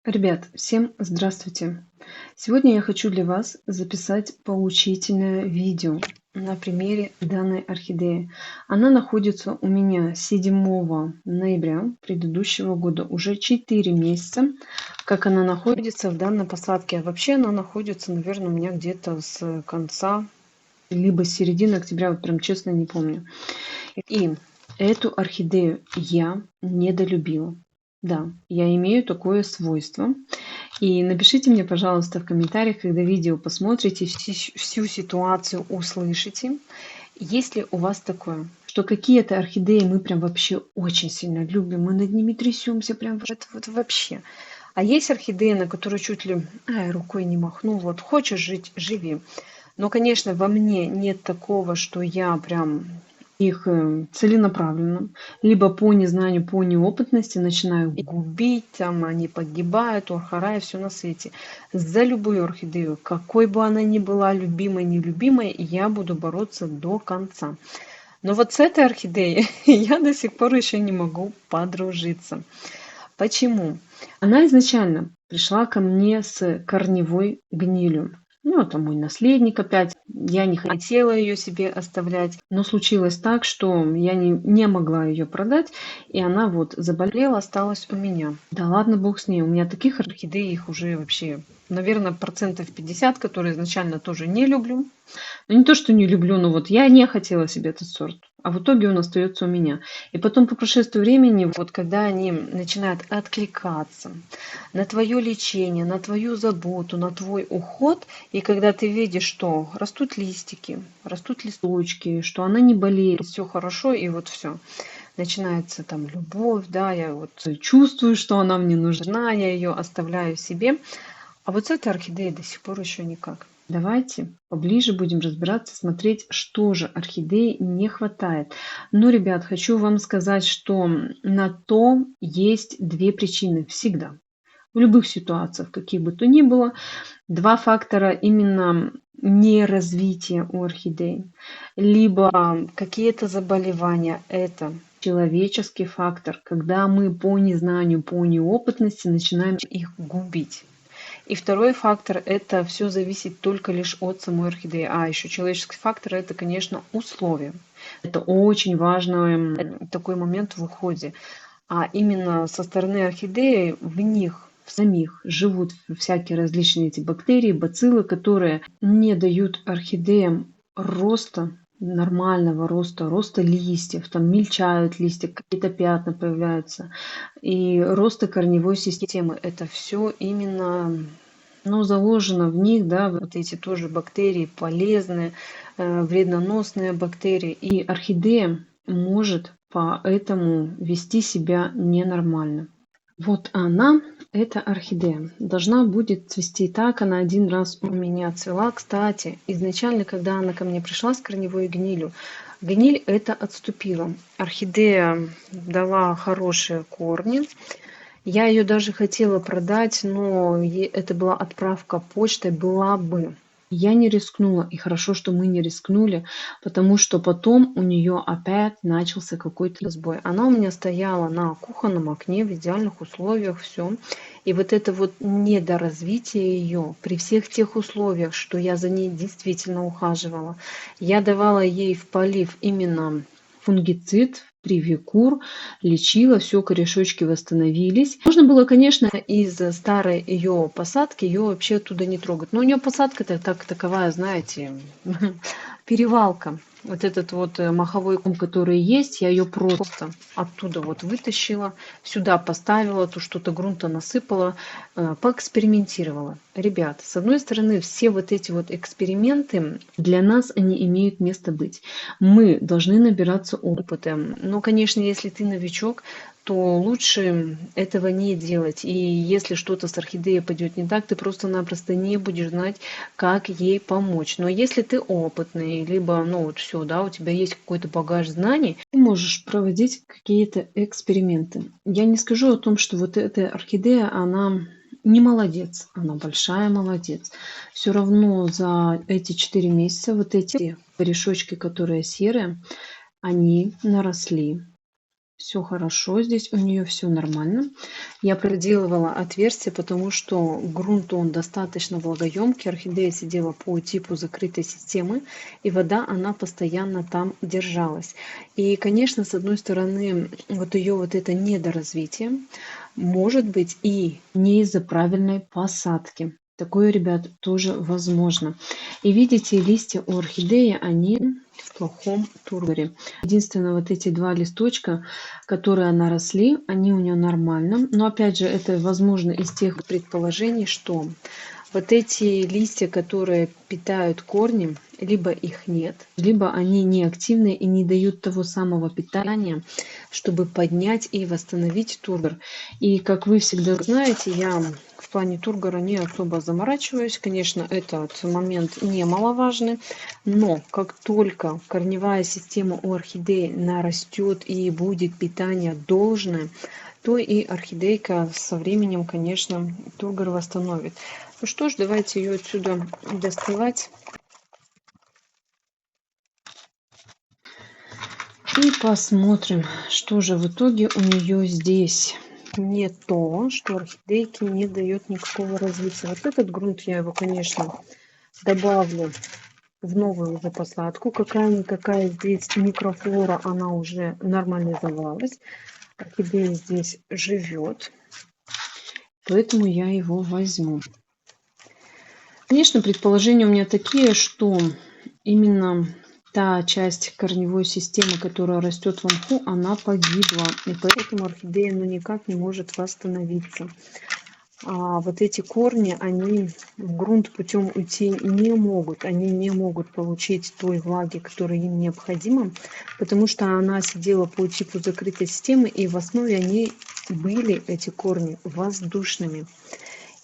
Ребят, всем здравствуйте! Сегодня я хочу для вас записать поучительное видео на примере данной орхидеи. Она находится у меня 7 ноября предыдущего года, уже 4 месяца, как она находится в данной посадке. А вообще она находится, наверное, у меня где-то с конца, либо с середины октября, вот прям честно не помню. И эту орхидею я недолюбила. Да, я имею такое свойство. И напишите мне, пожалуйста, в комментариях, когда видео посмотрите, всю ситуацию услышите. Есть ли у вас такое, что какие-то орхидеи мы прям вообще очень сильно любим, мы над ними трясемся прям вот вообще. А есть орхидеи, на которые чуть ли рукой не махнул, вот хочешь жить, живи. Но, конечно, во мне нет такого, что я прям их целенаправленно, либо по незнанию, по неопытности начинаю губить, там они погибают, орхара и все на свете. За любую орхидею, какой бы она ни была, любимой, нелюбимой, я буду бороться до конца. Но вот с этой орхидеей я до сих пор еще не могу подружиться. Почему? Она изначально пришла ко мне с корневой гнилью. Ну, это мой наследник опять. Я не хотела ее себе оставлять. Но случилось так, что я не могла ее продать. И она вот заболела, осталась у меня. Да ладно, бог с ней. У меня таких орхидей, их уже вообще, наверное, 50%, которые изначально тоже не люблю. Ну, не то, что не люблю, но вот я не хотела себе этот сорт. А в итоге он остается у меня. И потом по прошествии времени, вот когда они начинают откликаться на твое лечение, на твою заботу, на твой уход, и когда ты видишь, что растут листики, растут листочки, что она не болеет, все хорошо, и вот все. Начинается там любовь, да, я вот чувствую, что она мне нужна, я ее оставляю себе. А вот с этой орхидеей до сих пор еще никак. Давайте поближе будем разбираться, смотреть, что же орхидеи не хватает. Но, ребят, хочу вам сказать, что на то есть две причины всегда. В любых ситуациях, каких бы то ни было, два фактора именно неразвития у орхидей. Либо какие-то заболевания, это человеческий фактор, когда мы по незнанию, по неопытности начинаем их губить. И второй фактор – это все зависит только лишь от самой орхидеи. А еще человеческий фактор – это, конечно, условия. Это очень важный такой момент в уходе. А именно со стороны орхидеи в них в самих живут всякие различные эти бактерии, бациллы, которые не дают орхидеям роста, нормального роста листьев, там мельчают листья, какие-то пятна появляются, и роста корневой системы. Это все именно, ну, заложено в них, да, вот эти тоже бактерии полезные, вредноносные бактерии. И орхидея может поэтому вести себя ненормально. Вот она, эта орхидея, должна будет цвести так. Она один раз у меня цвела. Кстати, изначально, когда она ко мне пришла с корневой гнилью, гниль это отступила. Орхидея дала хорошие корни. Я ее даже хотела продать, но это была отправка почтой, была бы. Я не рискнула, и хорошо, что мы не рискнули, потому что потом у нее опять начался какой-то сбой. Она у меня стояла на кухонном окне в идеальных условиях, все. И вот это вот недоразвитие ее при всех тех условиях, что я за ней действительно ухаживала, я давала ей в полив именно фунгицид, привикур, лечила, все, корешочки восстановились. Можно было, конечно, из старой ее посадки ее вообще оттуда не трогать. Но у нее посадка-то таковая, знаете, перевалка. Вот этот вот маховой ком, который есть, я ее просто оттуда вот вытащила, сюда поставила, тут что-то грунта насыпала, поэкспериментировала. Ребят, с одной стороны, все вот эти вот эксперименты, для нас они имеют место быть. Мы должны набираться опыта. Но, конечно, если ты новичок, то лучше этого не делать. И если что-то с орхидеей пойдет не так, ты просто-напросто не будешь знать, как ей помочь. Но если ты опытный, либо, ну вот все, да, у тебя есть какой-то багаж знаний, ты можешь проводить какие-то эксперименты. Я не скажу о том, что вот эта орхидея, она не молодец, она большая молодец. Все равно за эти 4 месяца вот эти корешочки, которые серые, они наросли. Все хорошо, здесь у нее все нормально. Я проделывала отверстие, потому что грунт он достаточно влагоемкий. Орхидея сидела по типу закрытой системы, и вода, она постоянно там держалась. И, конечно, с одной стороны, вот ее вот это недоразвитие может быть и не из-за правильной посадки. Такое, ребят, тоже возможно. И видите, листья у орхидеи, они в плохом тургоре. Единственное, вот эти два листочка, которые наросли, они у нее нормально. Но опять же, это возможно из тех предположений, что вот эти листья, которые питают корни, либо их нет, либо они неактивны и не дают того самого питания, чтобы поднять и восстановить тургор. И как вы всегда знаете, я в плане тургора не особо заморачиваюсь. Конечно, этот момент немаловажный, но как только корневая система у орхидеи нарастет и будет питание должное, то и орхидейка со временем, конечно, тургор восстановит. Ну что ж, давайте ее отсюда доставать. И посмотрим, что же в итоге у нее здесь. Не то, что орхидейки не дает никакого развития. Вот этот грунт я его, конечно, добавлю в новую уже посадку. Какая-никакая здесь микрофлора, она уже нормализовалась. Орхидея здесь живет, поэтому я его возьму. Конечно, предположения у меня такие, что именно та часть корневой системы, которая растет в мху, она погибла. И поэтому орхидея никак не может восстановиться. А вот эти корни, они в грунт путем уйти не могут. Они не могут получить той влаги, которая им необходима, потому что она сидела по типу закрытой системы, и в основе они были, эти корни, воздушными.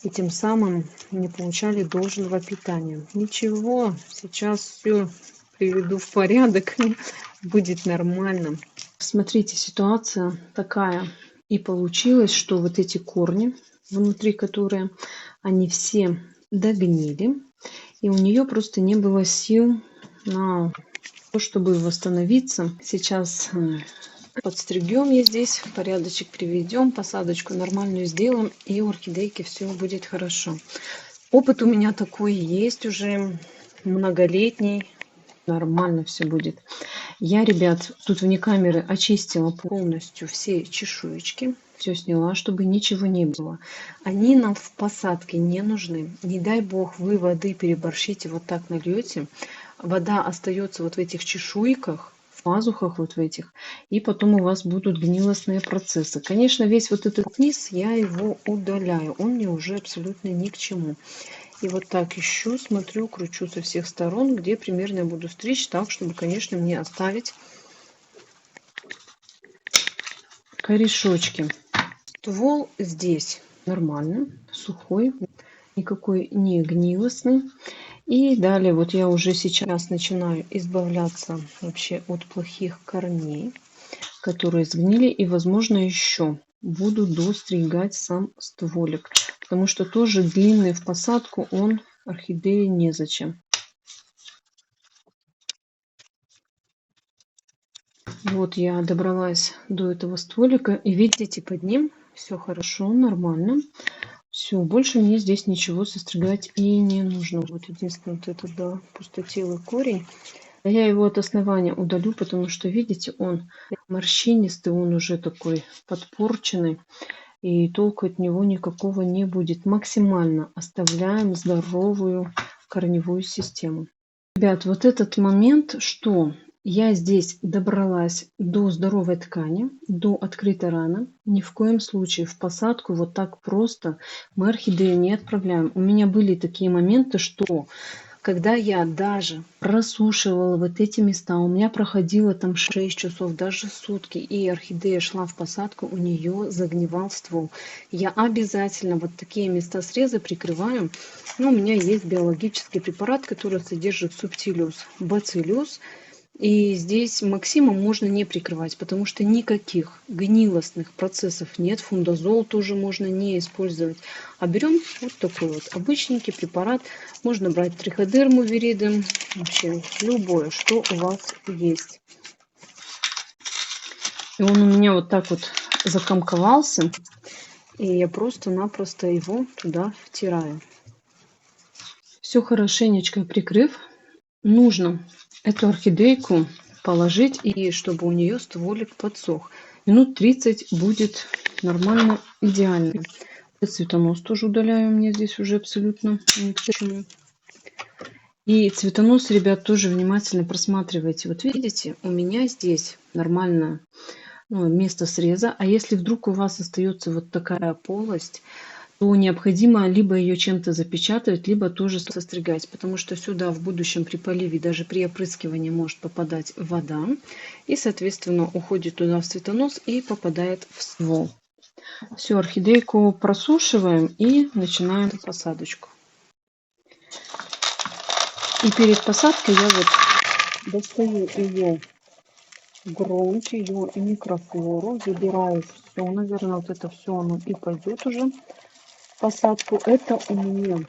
И тем самым не получали должного питания. Ничего, сейчас все приведу в порядок, будет нормально. Смотрите, ситуация такая и получилось, что вот эти корни, внутри которые, они все догнили, и у нее просто не было сил на то, чтобы восстановиться. Сейчас подстригем я здесь, порядочек приведем, посадочку нормальную сделаем, и у орхидейки все будет хорошо. Опыт у меня такой есть уже многолетний, нормально все будет. Я, ребят, тут вне камеры очистила полностью все чешуечки, все сняла, чтобы ничего не было. Они нам в посадке не нужны. Не дай бог вы воды переборщите, вот так нальете, вода остается вот в этих чешуйках, в пазухах вот в этих, и потом у вас будут гнилостные процессы. Конечно, весь вот этот низ я его удаляю, он мне уже абсолютно ни к чему. И вот так ищу, смотрю, кручу со всех сторон, где примерно я буду стричь, так, чтобы, конечно, мне оставить корешочки. Ствол здесь нормально, сухой, никакой не гнилостный. И далее вот я уже сейчас начинаю избавляться вообще от плохих корней, которые сгнили, и возможно еще буду достригать сам стволик, потому что тоже длинный в посадку он орхидеи незачем. Вот я добралась до этого стволика, и видите, под ним все хорошо, нормально. Все, больше мне здесь ничего состригать и не нужно. Вот единственное, вот этот, да, пустотелый корень. Я его от основания удалю, потому что, видите, он морщинистый, он уже такой подпорченный, и толку от него никакого не будет. Максимально оставляем здоровую корневую систему. Ребят, вот этот момент, что я здесь добралась до здоровой ткани, до открытой раны. Ни в коем случае в посадку вот так просто мы орхидею не отправляем. У меня были такие моменты, что когда я даже просушивала вот эти места, у меня проходило там 6 часов, даже сутки, и орхидея шла в посадку, у нее загнивал ствол. Я обязательно вот такие места среза прикрываю. Ну, у меня есть биологический препарат, который содержит субтилиус бациллус. И здесь максимум можно не прикрывать, потому что никаких гнилостных процессов нет. Фундазол тоже можно не использовать. А берем вот такой вот обычненький препарат. Можно брать триходерму виридем, вообще любое, что у вас есть. И он у меня вот так вот закомковался. И я просто-напросто его туда втираю. Все хорошенечко прикрыв, нужно эту орхидейку положить, и чтобы у нее стволик подсох. Минут 30 будет нормально, идеально. Цветонос тоже удаляю, мне здесь уже абсолютно ни к чему. И цветонос, ребят, тоже внимательно просматривайте. Вот видите, у меня здесь нормально место среза. А если вдруг у вас остается вот такая полость, то необходимо либо ее чем-то запечатать, либо тоже состригать, потому что сюда в будущем при поливе, даже при опрыскивании может попадать вода, и, соответственно, уходит туда в цветонос и попадает в ствол. Все, орхидейку просушиваем и начинаем посадочку. И перед посадкой я вот достаю ее грунт, ее микрофлору, забираю все, наверное, вот это все оно и пойдет уже в посадку. Это у меня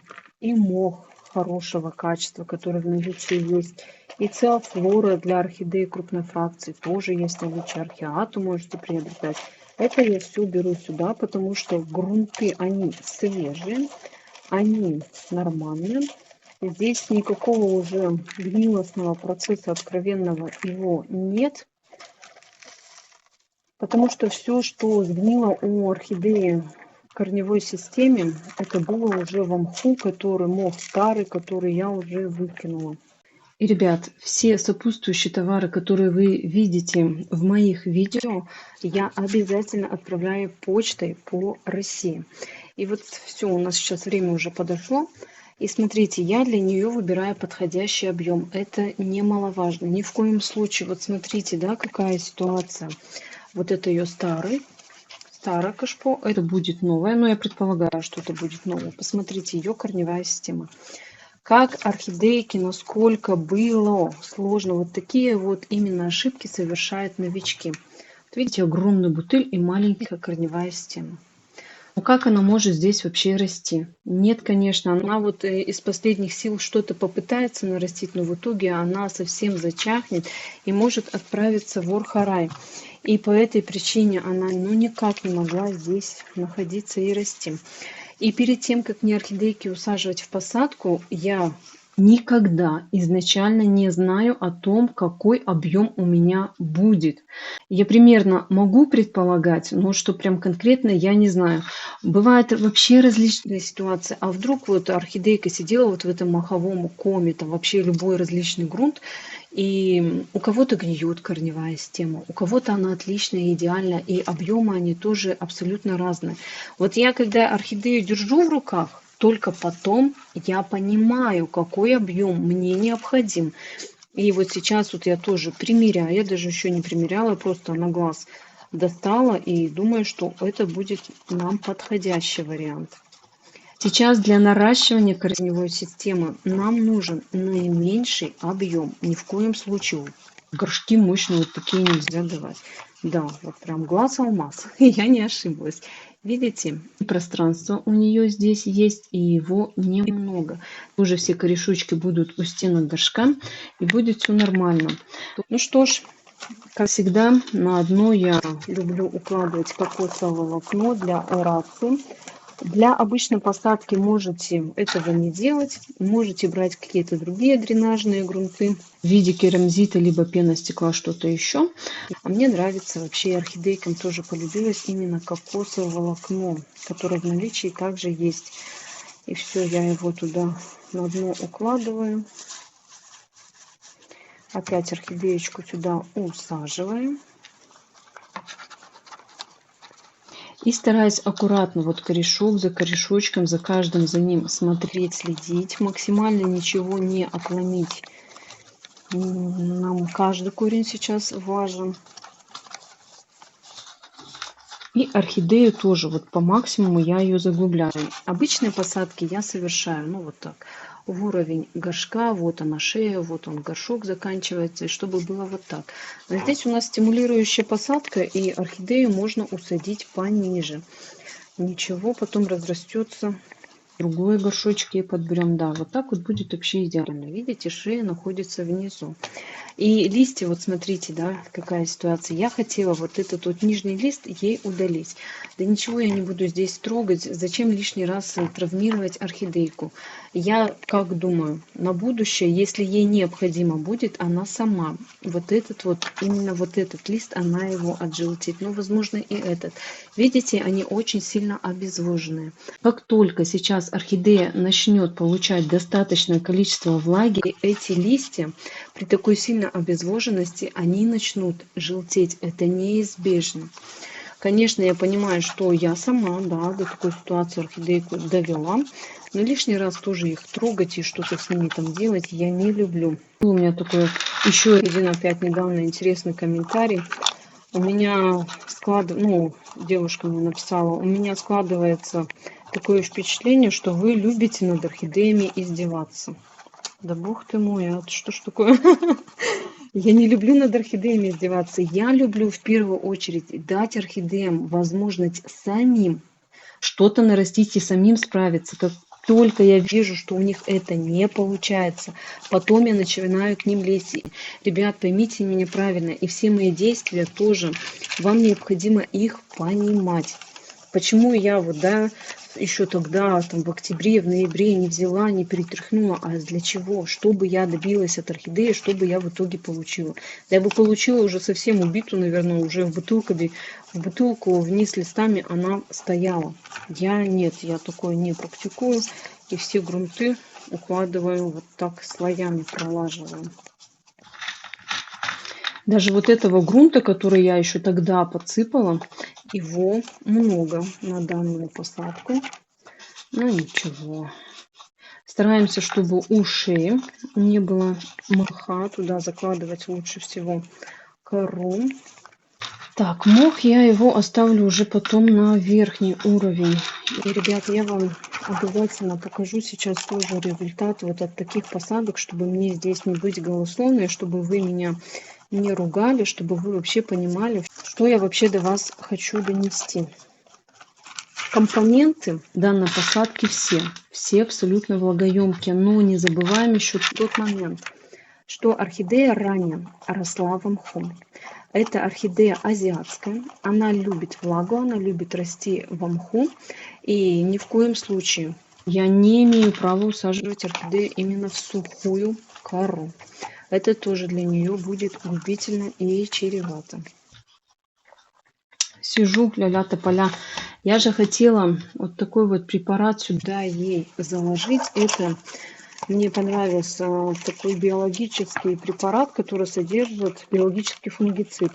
и мох хорошего качества, который в наличии есть, и циофлора для орхидеи крупной фракции тоже есть в наличии, орхиату можете приобретать. Это я все беру сюда, потому что грунты, они свежие, они нормальные. Здесь никакого уже гнилостного процесса откровенного его нет, потому что все, что сгнило у орхидеи в корневой системе, это было уже в мху, который мох старый, который я уже выкинула. И, ребят, все сопутствующие товары, которые вы видите в моих видео, я обязательно отправляю почтой по России. И вот все, у нас сейчас время уже подошло. И смотрите, я для нее выбираю подходящий объем. Это немаловажно. Ни в коем случае, вот смотрите, да, какая ситуация. Вот это ее старое кашпо, это будет новое, но я предполагаю, что это будет новое. Посмотрите, ее корневая система. Как орхидейки, насколько было сложно. Вот такие вот именно ошибки совершают новички. Вот видите, огромный бутыль и маленькая корневая система. Но как она может здесь вообще расти? Нет, конечно, она вот из последних сил что-то попытается нарастить, но в итоге она совсем зачахнет и может отправиться в орхорай. И по этой причине она никак не могла здесь находиться и расти. И перед тем, как мне орхидейки усаживать в посадку, я никогда изначально не знаю о том, какой объем у меня будет. Я примерно могу предполагать, но что прям конкретно я не знаю. Бывают вообще различные ситуации. А вдруг вот орхидейка сидела вот в этом моховом коме, там вообще любой различный грунт, и у кого-то гниет корневая система, у кого-то она отличная, идеальная, и объемы они тоже абсолютно разные. Вот я когда орхидею держу в руках, только потом я понимаю, какой объем мне необходим. И вот сейчас вот я тоже примеряю, я даже еще не примеряла, просто на глаз достала и думаю, что это будет нам подходящий вариант. Сейчас для наращивания корневой системы нам нужен наименьший объем. Ни в коем случае горшки мощные вот такие нельзя давать. Да, вот прям глаз алмаз. Я не ошиблась. Видите, пространство у нее здесь есть, и его немного. Уже все корешочки будут у стенок горшка, и будет все нормально. Ну что ж, как всегда, на дно я люблю укладывать кокосовое волокно для аэрации. Для обычной посадки можете этого не делать. Можете брать какие-то другие дренажные грунты в виде керамзита, либо пеностекла, что-то еще. А мне нравится вообще, орхидейкам тоже полюбилось именно кокосовое волокно, которое в наличии также есть. И все, я его туда на дно укладываю. Опять орхидеечку сюда усаживаем. И стараясь аккуратно, вот корешок за корешочком, за каждым за ним смотреть, следить, максимально ничего не отломить. Нам каждый корень сейчас важен. И орхидею тоже вот по максимуму я ее заглубляю. Обычные посадки я совершаю, вот так, в уровень горшка, вот она шея, вот он горшок заканчивается, и чтобы было вот так. Но здесь у нас стимулирующая посадка, и орхидею можно усадить пониже. Ничего, потом разрастется другой горшочек ей подберем. Да, вот так вот будет вообще идеально. Видите, шея находится внизу. И листья, вот смотрите, да, какая ситуация. Я хотела вот этот вот нижний лист ей удалить. Да ничего я не буду здесь трогать. Зачем лишний раз травмировать орхидейку? Я как думаю, на будущее, если ей необходимо будет, она сама вот этот вот, именно вот этот лист, она его отжелтит. Ну, возможно, и этот. Видите, они очень сильно обезвоженные. Как только сейчас орхидея начнет получать достаточное количество влаги, эти листья при такой сильной обезвоженности они начнут желтеть. Это неизбежно. Конечно, я понимаю, что я сама, да, до такой ситуации орхидейку довела, но лишний раз тоже их трогать и что-то с ними там делать я не люблю. У меня такой еще один опять недавно интересный комментарий. У меня девушка мне написала, у меня складывается такое впечатление, что вы любите над орхидеями издеваться. Да бог ты мой, а что ж такое? Я не люблю над орхидеями издеваться. Я люблю в первую очередь дать орхидеям возможность самим что-то нарастить и самим справиться. Как только я вижу, что у них это не получается, потом я начинаю к ним лезть. Ребят, поймите меня правильно, и все мои действия тоже, вам необходимо их понимать. Почему я вот, да, еще тогда, там, в октябре, в ноябре не взяла, не перетряхнула, а для чего? Что бы я добилась от орхидеи, что бы я в итоге получила? Я бы получила уже совсем убитую, наверное, уже в бутылку вниз листами она стояла. Я такое не практикую, и все грунты укладываю вот так слоями, пролаживаю. Даже вот этого грунта, который я еще тогда подсыпала, его много на данную посадку. Ну ничего. Стараемся, чтобы у шеи не было мха. Туда закладывать лучше всего кору. Так, мох я его оставлю уже потом на верхний уровень. И, ребята, я вам обязательно покажу сейчас тоже результат вот от таких посадок, чтобы мне здесь не быть голословной, чтобы вы меня не ругали, чтобы вы вообще понимали, что я вообще до вас хочу донести. Компоненты данной посадки все абсолютно влагоемкие, но не забываем еще тот момент, что орхидея ранее росла в мху. Это орхидея азиатская, она любит влагу, она любит расти в мху, и ни в коем случае я не имею права усаживать орхидею именно в сухую кору. Это тоже для нее будет губительно и чревато. Сижу, ля-ля тополя. Я же хотела вот такой вот препарат сюда ей заложить. Это мне понравился такой биологический препарат, который содержит биологический фунгицид.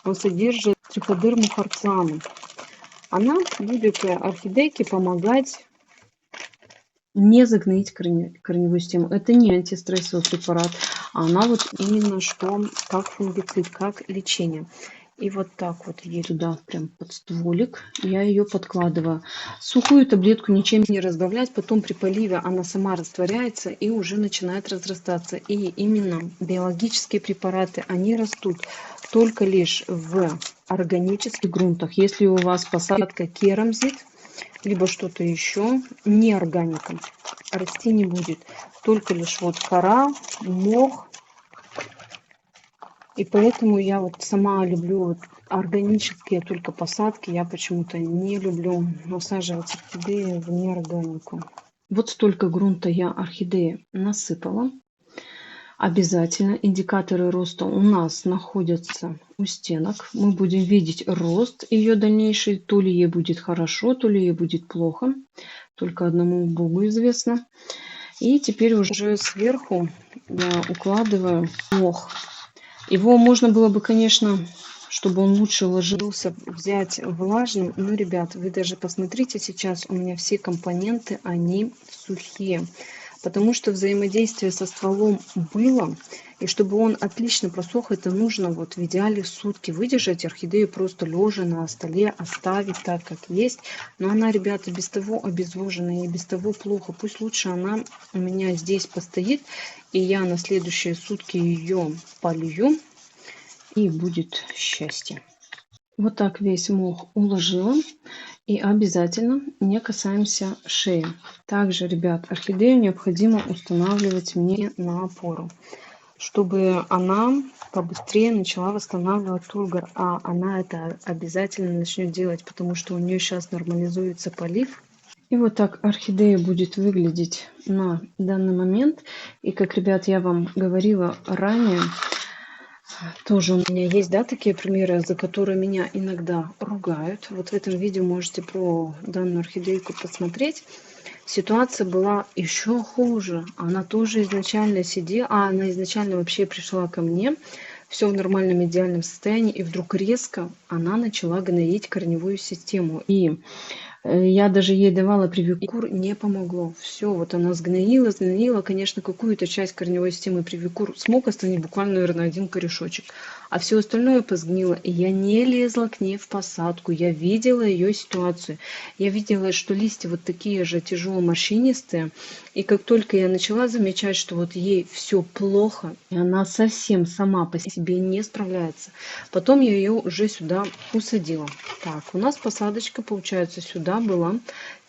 Он содержит триходерму форциану. Она будет орхидейке помогать не загноить корневую систему. Это не антистрессовый препарат, а она вот именно что как фунгицид, как лечение. И вот так вот ей туда прям под стволик я ее подкладываю. Сухую таблетку ничем не разбавлять, потом при поливе она сама растворяется и уже начинает разрастаться. И именно биологические препараты, они растут только лишь в органических грунтах. Если у вас посадка керамзит, либо что-то еще, не органика, расти не будет. Только лишь вот кора, мох. И поэтому я вот сама люблю вот органические только посадки. Я почему-то не люблю насаживать орхидеи в неорганику. Вот столько грунта я орхидеи насыпала. Обязательно индикаторы роста у нас находятся у стенок. Мы будем видеть рост ее дальнейший. То ли ей будет хорошо, то ли ей будет плохо. Только одному Богу известно. И теперь уже сверху я укладываю мох. Его можно было бы, конечно, чтобы он лучше ложился, взять влажным. Но, ребят, вы даже посмотрите сейчас, у меня все компоненты, они сухие. Потому что взаимодействие со стволом было. И чтобы он отлично просох, это нужно вот в идеале сутки выдержать. Орхидею просто лежа на столе оставить так, как есть. Но она, ребята, без того обезвоженная и без того плохо. Пусть лучше она у меня здесь постоит. И я на следующие сутки ее полью. И будет счастье. Вот так весь мох уложила. И обязательно не касаемся шеи. Также, ребят, орхидею необходимо устанавливать мне на опору, чтобы она побыстрее начала восстанавливать тургор. А она это обязательно начнет делать, потому что у нее сейчас нормализуется полив. И вот так орхидея будет выглядеть на данный момент. И как, ребят, я вам говорила ранее, тоже у меня есть, да, такие примеры, за которые меня иногда ругают. Вот в этом видео можете про данную орхидейку посмотреть. Ситуация была еще хуже. Она тоже изначально сидела, она изначально вообще пришла ко мне, все в нормальном идеальном состоянии, и вдруг резко она начала гноить корневую систему. И я даже ей давала привикур, не помогло. Все, вот она сгноила. Конечно, какую-то часть корневой системы привикур смог остановить, буквально, наверное, один корешочек. А все остальное позгнило. И я не лезла к ней в посадку. Я видела ее ситуацию. Я видела, что листья вот такие же тяжело морщинистые. И как только я начала замечать, что вот ей все плохо, и она совсем сама по себе не справляется, потом я ее уже сюда усадила. Так, у нас посадочка, получается, сюда была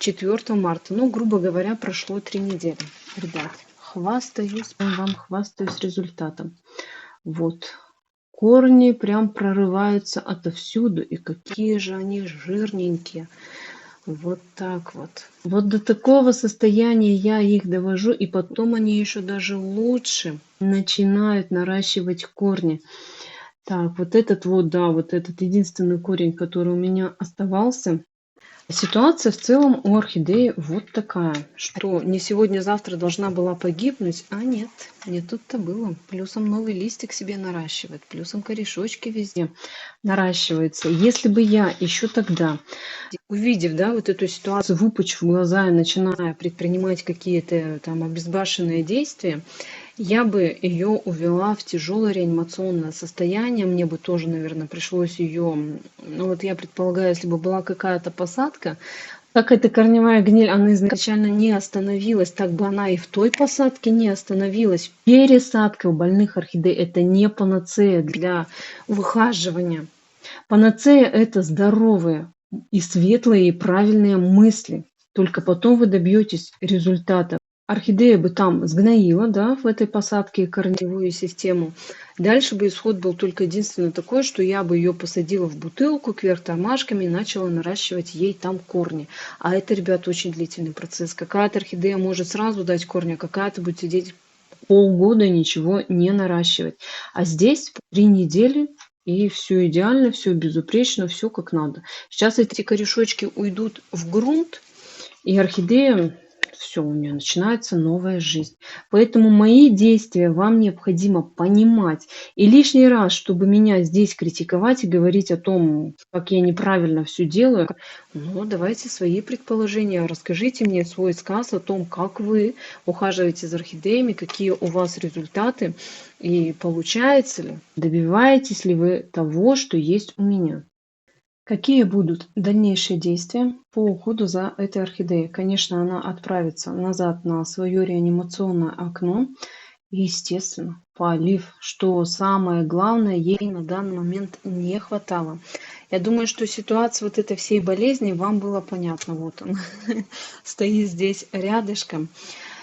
4 марта. Ну, грубо говоря, прошло 3 недели. Ребят, хвастаюсь вам, хвастаюсь результатом. Вот. Корни прям прорываются отовсюду. И какие же они жирненькие. Вот так вот. Вот до такого состояния я их довожу, и потом они еще даже лучше начинают наращивать корни. Так, вот этот вот, да, вот этот единственный корень, который у меня оставался. Ситуация в целом у орхидеи вот такая, что не сегодня-завтра должна была погибнуть, а нет, не тут-то было. Плюсом новый листик себе наращивает, плюсом корешочки везде наращиваются. Если бы я еще тогда, увидев, да, вот эту ситуацию, выпучив глаза и начиная предпринимать какие-то там обезбашенные действия, я бы ее увела в тяжелое реанимационное состояние. Мне бы тоже, наверное, пришлось ее... Ну вот я предполагаю, если бы была какая-то посадка, как эта корневая гниль, она изначально не остановилась, так бы она и в той посадке не остановилась. Пересадка у больных орхидей – это не панацея для выхаживания. Панацея – это здоровые и светлые, и правильные мысли. Только потом вы добьетесь результата. Орхидея бы там сгноила, да, в этой посадке корневую систему. Дальше бы исход был только единственный такой, что я бы ее посадила в бутылку кверх тормашками и начала наращивать ей там корни. А это, ребята, очень длительный процесс. Какая-то орхидея может сразу дать корни, а какая-то будет сидеть полгода ничего не наращивать. А здесь 3 недели и все идеально, все безупречно, все как надо. Сейчас эти корешочки уйдут в грунт, и орхидея, все, у нее начинается новая жизнь. Поэтому мои действия вам необходимо понимать. И лишний раз, чтобы меня здесь критиковать и говорить о том, как я неправильно все делаю, ну, давайте свои предположения. Расскажите мне свой сказ о том, как вы ухаживаете за орхидеями, какие у вас результаты и получается ли, добиваетесь ли вы того, что есть у меня. Какие будут дальнейшие действия по уходу за этой орхидеей? Конечно, она отправится назад на свое реанимационное окно. И, естественно, полив, что самое главное, ей на данный момент не хватало. Я думаю, что ситуация вот этой всей болезни вам была понятна. Вот он стоит здесь рядышком.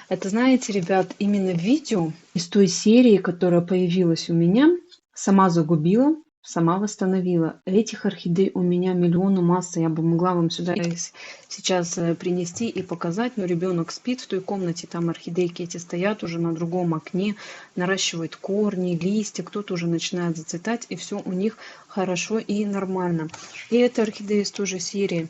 Это, знаете, ребят, именно видео из той серии, которая появилась у меня, сама загубила, сама восстановила. Этих орхидей у меня миллионы массы. Я бы могла вам сюда сейчас принести и показать, но ребенок спит в той комнате, там орхидейки эти стоят уже на другом окне, наращивают корни, листья, кто-то уже начинает зацветать, и все у них хорошо и нормально. И эта орхидея из той же серии.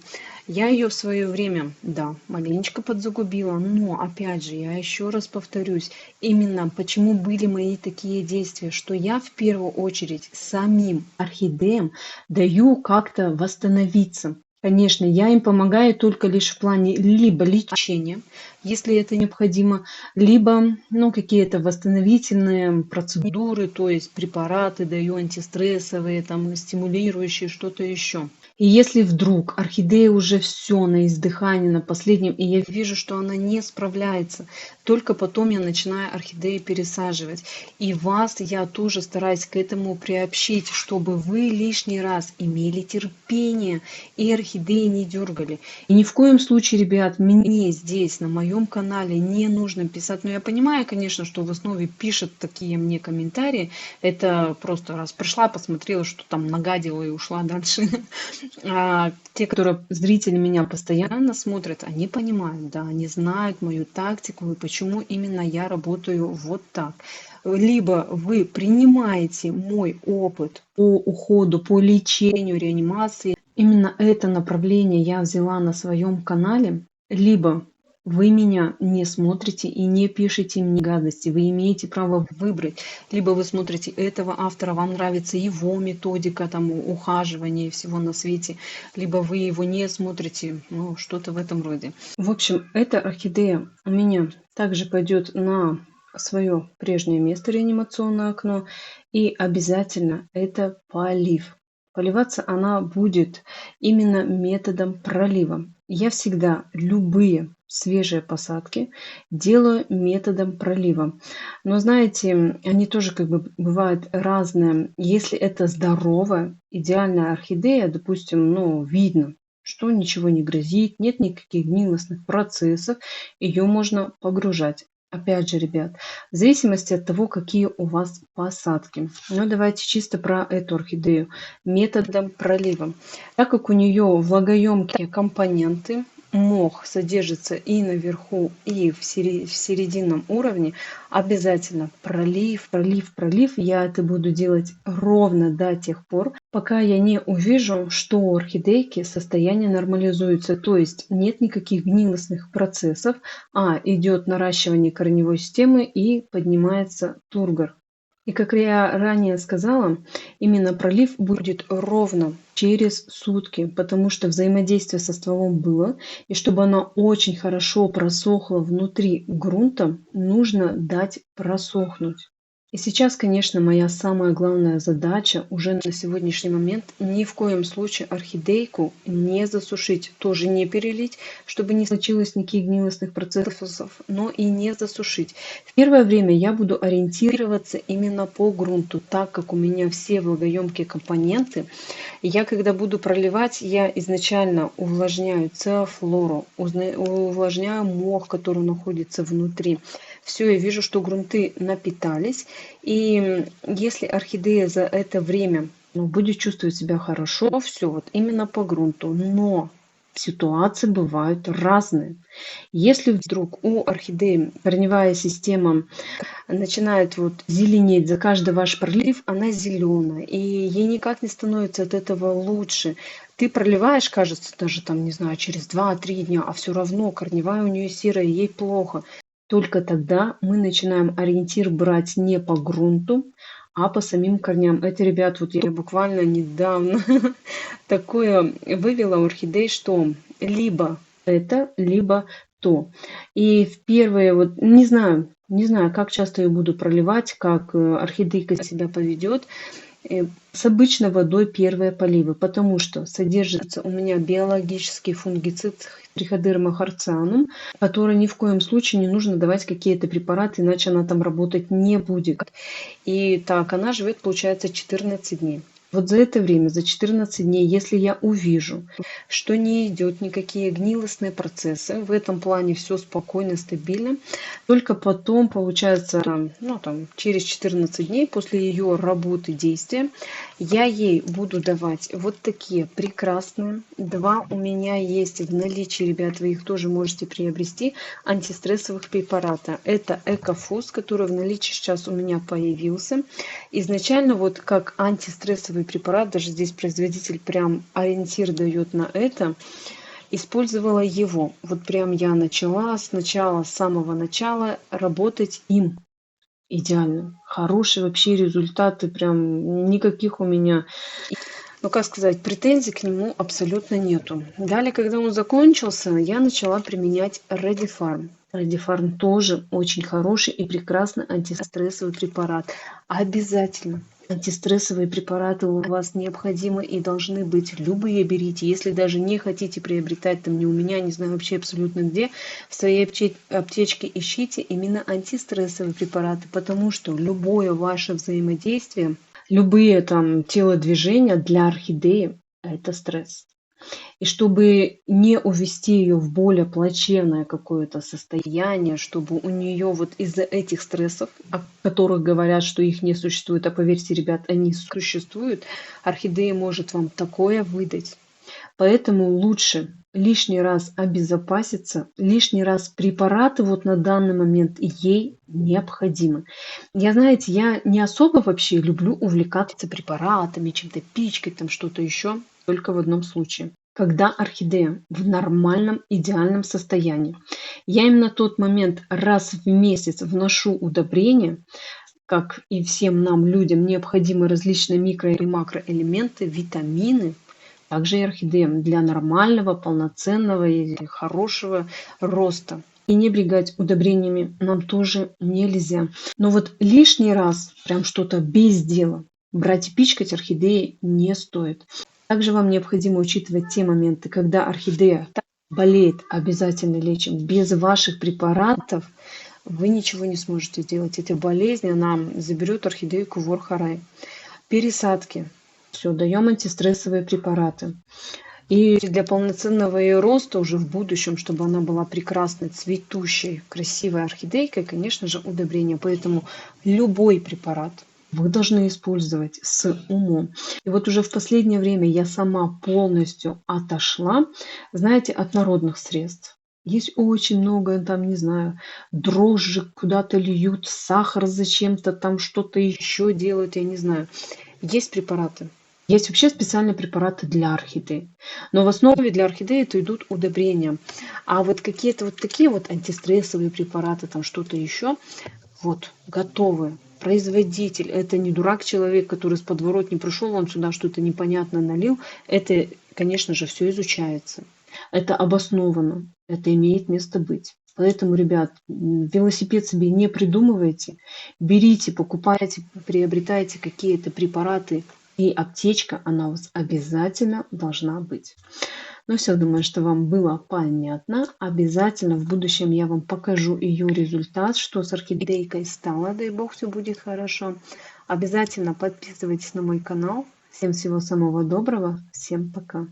Я ее в свое время, да, маленечко подзагубила, но опять же, я еще раз повторюсь, именно почему были мои такие действия, что я в первую очередь самим орхидеям даю как-то восстановиться. Конечно, я им помогаю только лишь в плане либо лечения, если это необходимо, либо какие-то восстановительные процедуры, то есть препараты даю антистрессовые, там, стимулирующие, что-то еще. И если вдруг орхидея уже все на издыхании, на последнем, и я вижу, что она не справляется, только потом я начинаю орхидеи пересаживать. И вас я тоже стараюсь к этому приобщить, чтобы вы лишний раз имели терпение и орхидеи не дергали. И ни в коем случае, ребят, мне здесь, на моем канале, не нужно писать. Но я понимаю, конечно, что в основе пишут такие мне комментарии. Это просто раз пришла, посмотрела, что там нагадила и ушла дальше. А те, которые зрители меня постоянно смотрят, они понимают, да, они знают мою тактику и почему именно я работаю вот так. Либо вы принимаете мой опыт по уходу, по лечению, реанимации, именно это направление я взяла на своем канале, либо вы меня не смотрите и не пишите мне гадости. Вы имеете право выбрать. Либо вы смотрите этого автора, вам нравится его методика там, ухаживания и всего на свете. Либо вы его не смотрите, ну, что-то в этом роде. В общем, эта орхидея у меня также пойдет на свое прежнее место, реанимационное окно. И обязательно это полив. Поливаться она будет именно методом пролива. Я всегда любые свежие посадки делаю методом пролива. Но знаете, они тоже как бы бывают разные. Если это здоровая, идеальная орхидея, допустим, ну, видно, что ничего не грозит, нет никаких гнилостных процессов, ее можно погружать. Опять же, ребят, в зависимости от того, какие у вас посадки. Но давайте чисто про эту орхидею методом пролива. Так как у нее влагоемкие компоненты, мох содержится и наверху, и в серединном уровне, обязательно пролив, пролив, пролив. Я это буду делать ровно до тех пор, пока я не увижу, что у орхидейки состояние нормализуется. То есть нет никаких гнилостных процессов, а идет наращивание корневой системы и поднимается тургор. И как я ранее сказала, именно пролив будет ровно через сутки, потому что взаимодействие со стволом было, и чтобы она очень хорошо просохла внутри грунта, нужно дать просохнуть. И сейчас, конечно, моя самая главная задача уже на сегодняшний момент ни в коем случае орхидейку не засушить, тоже не перелить, чтобы не случилось никаких гнилостных процессов, но и не засушить. В первое время я буду ориентироваться именно по грунту, так как у меня все влагоемкие компоненты. Я когда буду проливать, я изначально увлажняю циафлору, увлажняю мох, который находится внутри. Все, я вижу, что грунты напитались. И если орхидея за это время будет чувствовать себя хорошо, все, вот именно по грунту. Но ситуации бывают разные. Если вдруг у орхидеи корневая система начинает вот зеленеть за каждый ваш пролив, она зеленая, и ей никак не становится от этого лучше. Ты проливаешь, кажется, даже там, не знаю, через 2-3 дня, а все равно корневая у нее серая, ей плохо. Только тогда мы начинаем ориентир брать не по грунту, а по самим корням. Это, ребят, вот я буквально недавно такое вывела у орхидей, что либо это, либо то. И в первые, вот не знаю, как часто я буду проливать, как орхидейка себя поведет. С обычной водой первые поливы, потому что содержится у меня биологический фунгицид триходерма харцианум, который ни в коем случае не нужно давать какие-то препараты, иначе она там работать не будет. И так, она живет, получается, 14 дней. Вот за это время, за 14 дней, если я увижу, что не идет никакие гнилостные процессы, в этом плане все спокойно, стабильно, только потом, получается, ну, там, через 14 дней после ее работы, действия, я ей буду давать вот такие прекрасные, два у меня есть в наличии, ребят, вы их тоже можете приобрести, антистрессовых препарата. Это Экофос, который в наличии сейчас у меня появился. Изначально вот как антистрессовый препарат, даже здесь производитель прям ориентир дает на это, использовала его. Вот прям я начала сначала, с самого начала работать им. Идеально. Хорошие вообще результаты, прям никаких у меня, ну как сказать, претензий к нему абсолютно нету. Далее, когда он закончился, я начала применять Redipharm. Redipharm тоже очень хороший и прекрасный антистрессовый препарат. Обязательно, Антистрессовые препараты у вас необходимы и должны быть. Любые берите. Если даже не хотите приобретать там ни у меня, не знаю вообще абсолютно где, в своей аптечке ищите именно антистрессовые препараты, потому что любое ваше взаимодействие, любые там телодвижения для орхидеи — это стресс. И чтобы не увести ее в более плачевное какое-то состояние, чтобы у нее вот из-за этих стрессов, о которых говорят, что их не существует, а поверьте, ребят, они существуют, орхидея может вам такое выдать. Поэтому лучше лишний раз обезопаситься, лишний раз препараты вот на данный момент ей необходимы. Знаете, я не особо вообще люблю увлекаться препаратами, чем-то пичкать, там что-то еще, только в одном случае. Когда орхидея в нормальном, идеальном состоянии. Я именно тот момент раз в месяц вношу удобрения, как и всем нам, людям, необходимы различные микро- и макроэлементы, витамины, также и орхидеям для нормального, полноценного и хорошего роста. И не брегать удобрениями нам тоже нельзя. Но вот лишний раз прям что-то без дела брать и пичкать орхидеи не стоит. Также вам необходимо учитывать те моменты, когда орхидея болеет, обязательно лечим. Без ваших препаратов вы ничего не сможете сделать. Эта болезнь, она заберет орхидейку в ор-харай. Пересадки. Все, даем антистрессовые препараты. И для полноценного ее роста уже в будущем, чтобы она была прекрасной, цветущей, красивой орхидейкой, конечно же, удобрения. Поэтому любой препарат вы должны использовать с умом. И вот уже в последнее время я сама полностью отошла, знаете, от народных средств. Есть очень много, там, не знаю, дрожжи куда-то льют, сахар зачем-то, там что-то еще делают, я не знаю. Есть препараты. Есть вообще специальные препараты для орхидей. Но в основе для орхидеи это идут удобрения. А вот какие-то вот такие вот антистрессовые препараты, там что-то еще, вот, готовы. Производитель — это не дурак человек, который с подворотни пришел, он сюда что-то непонятно налил. Это, конечно же, все изучается. Это обосновано. Это имеет место быть. Поэтому, ребят, велосипед себе не придумывайте. Берите, покупайте, приобретайте какие-то препараты. И аптечка, она у вас обязательно должна быть. Ну все, думаю, что вам было понятно. Обязательно в будущем я вам покажу ее результат, что с орхидейкой стало. Дай бог, все будет хорошо. Обязательно подписывайтесь на мой канал. Всем всего самого доброго. Всем пока.